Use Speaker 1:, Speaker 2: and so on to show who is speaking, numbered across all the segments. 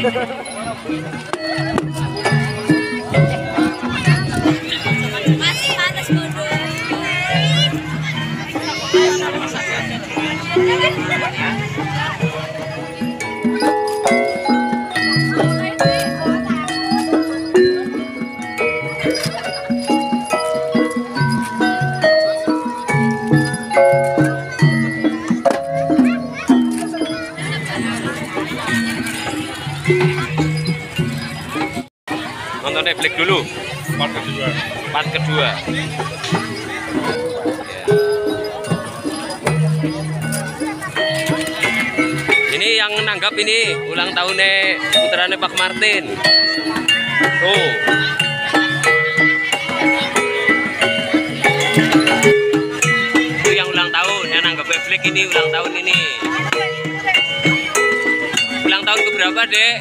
Speaker 1: Masih panas bodoh.
Speaker 2: Nonton Netflix dulu. Part kedua. Ini yang nanggap ini ulang tahunnya putrane Pak Martin. Oh. Itu yang ulang tahun, yang nanggap Netflix ini ulang tahun ini. Ulang tahun ke berapa, Dek?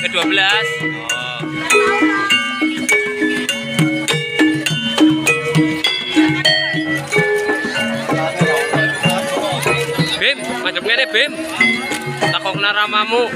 Speaker 2: Ke-12. Oh. Bim, macam ngene Bim. Takokna ramamu.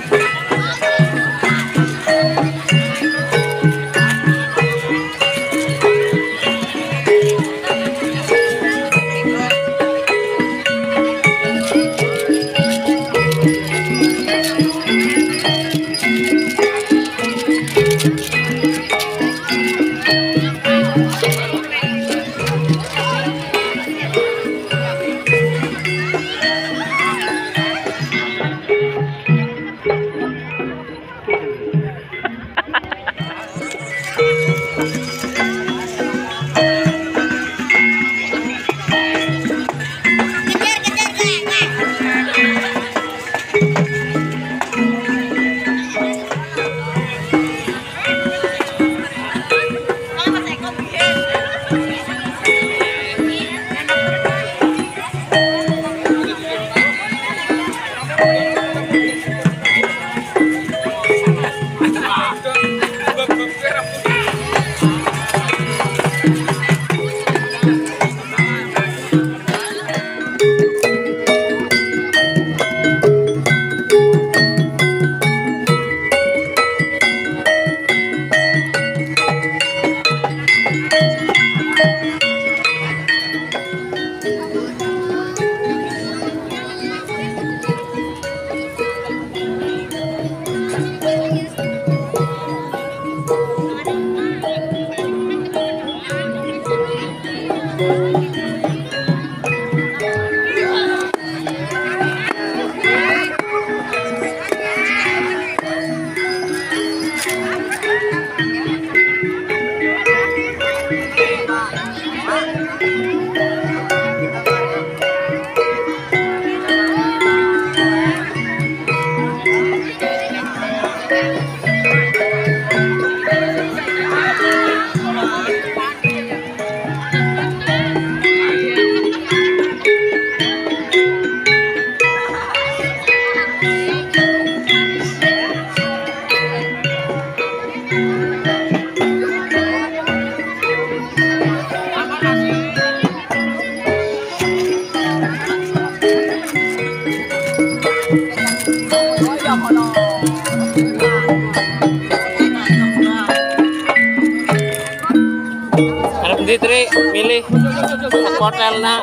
Speaker 2: Tri milih hotel nak.